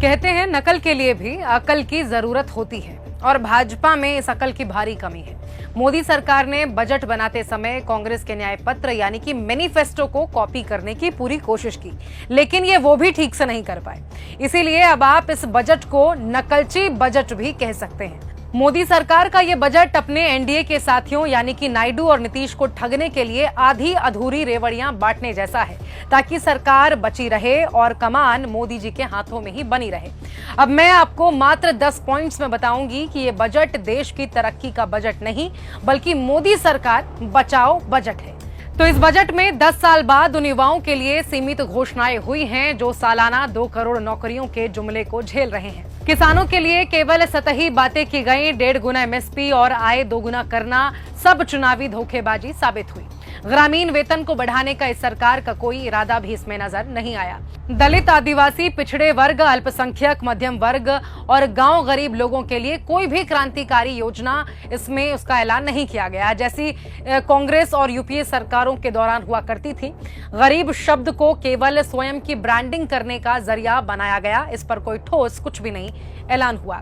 कहते हैं नकल के लिए भी अकल की जरूरत होती है और भाजपा में इस अकल की भारी कमी है। मोदी सरकार ने बजट बनाते समय कांग्रेस के न्याय पत्र यानी कि मैनिफेस्टो को कॉपी करने की पूरी कोशिश की, लेकिन ये वो भी ठीक से नहीं कर पाए। इसीलिए अब आप इस बजट को नकलची बजट भी कह सकते हैं। मोदी सरकार का ये बजट अपने एनडीए के साथियों यानी कि नायडू और नीतीश को ठगने के लिए आधी अधूरी रेवड़ियां बांटने जैसा है, ताकि सरकार बची रहे और कमान मोदी जी के हाथों में ही बनी रहे। अब मैं आपको मात्र 10 पॉइंट्स में बताऊंगी कि ये बजट देश की तरक्की का बजट नहीं बल्कि मोदी सरकार बचाओ बजट है। तो इस बजट में 10 साल बाद उन युवाओं के लिए सीमित घोषणाएं हुई हैं जो सालाना 2 करोड़ नौकरियों के जुमले को झेल रहे हैं। किसानों के लिए केवल सतही बातें की गई, 1.5 गुना एमएसपी और आय 2 गुना करना सब चुनावी धोखेबाजी साबित हुई। ग्रामीण वेतन को बढ़ाने का इस सरकार का कोई इरादा भी इसमें नजर नहीं आया। दलित, आदिवासी, पिछड़े वर्ग, अल्पसंख्यक, मध्यम वर्ग और गांव गरीब लोगों के लिए कोई भी क्रांतिकारी योजना इसमें उसका ऐलान नहीं किया गया, जैसी कांग्रेस और यूपीए सरकारों के दौरान हुआ करती थी। गरीब शब्द को केवल स्वयं की ब्रांडिंग करने का जरिया बनाया गया, इस पर कोई ठोस कुछ भी नहीं ऐलान हुआ।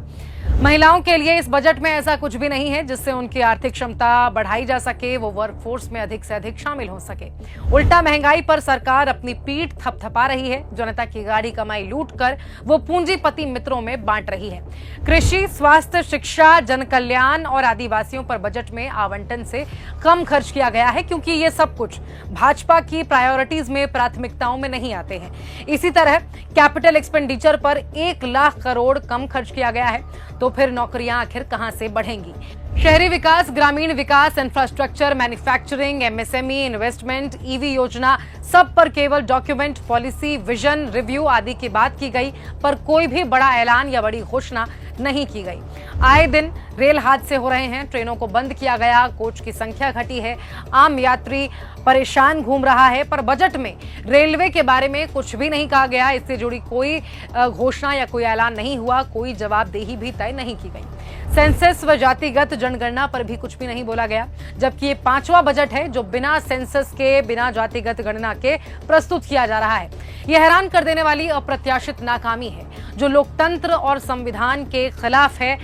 महिलाओं के लिए इस बजट में ऐसा कुछ भी नहीं है जिससे उनकी आर्थिक क्षमता बढ़ाई जा सके, वो वर्कफोर्स में अधिक से अधिक शामिल हो सके। उल्टा महंगाई पर सरकार अपनी पीठ थपथपा रही है। जनता की गाड़ी कमाई लूटकर वो पूंजीपति मित्रों में बांट रही है। कृषि, स्वास्थ्य, शिक्षा, जन कल्याण और आदिवासियों पर बजट में आवंटन से कम खर्च किया गया है, क्योंकि ये सब कुछ भाजपा की प्रायोरिटीज में, प्राथमिकताओं में नहीं आते हैं। इसी तरह कैपिटल एक्सपेंडिचर पर 1 लाख करोड़ कम खर्च किया गया है, तो फिर नौकरियां आखिर कहां से बढ़ेंगी? शहरी विकास, ग्रामीण विकास, infrastructure, manufacturing, MSME, investment, EV योजना, सब पर केवल डॉक्यूमेंट, पॉलिसी, विजन, रिव्यू आदि की बात की गई, पर कोई भी बड़ा ऐलान या बड़ी घोषणा नहीं की गई। आए दिन रेल हादसे हो रहे हैं, ट्रेनों को बंद किया गया, कोच की संख्या घटी है, आम यात्री परेशान घूम रहा है, पर बजट में रेलवे के बारे में कुछ भी नहीं कहा गया। इससे जुड़ी कोई घोषणा या कोई ऐलान नहीं हुआ, कोई जवाबदेही भी तय नहीं की गई। सेंसस व जातिगत जनगणना पर भी कुछ भी नहीं बोला गया, जबकि ये 5वां बजट है जो बिना सेंसस के, बिना जातिगत गणना के प्रस्तुत किया जा रहा है। यह हैरान कर देने वाली अप्रत्याशित नाकामी है जो लोकतंत्र और संविधान के खिलाफ है।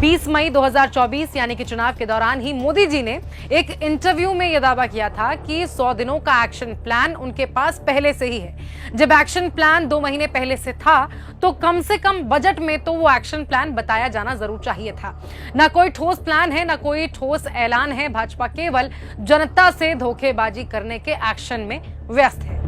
20 मई 2024 यानी कि चुनाव के दौरान ही मोदी जी ने एक इंटरव्यू में यह दावा किया था कि 100 दिनों का एक्शन प्लान उनके पास पहले से ही है। जब एक्शन प्लान 2 महीने पहले से था तो कम से कम बजट में तो वो एक्शन प्लान बताया जाना जरूर चाहिए था। ना कोई ठोस प्लान है, ना कोई ठोस ऐलान है। भाजपा केवल जनता से धोखेबाजी करने के एक्शन में व्यस्त है।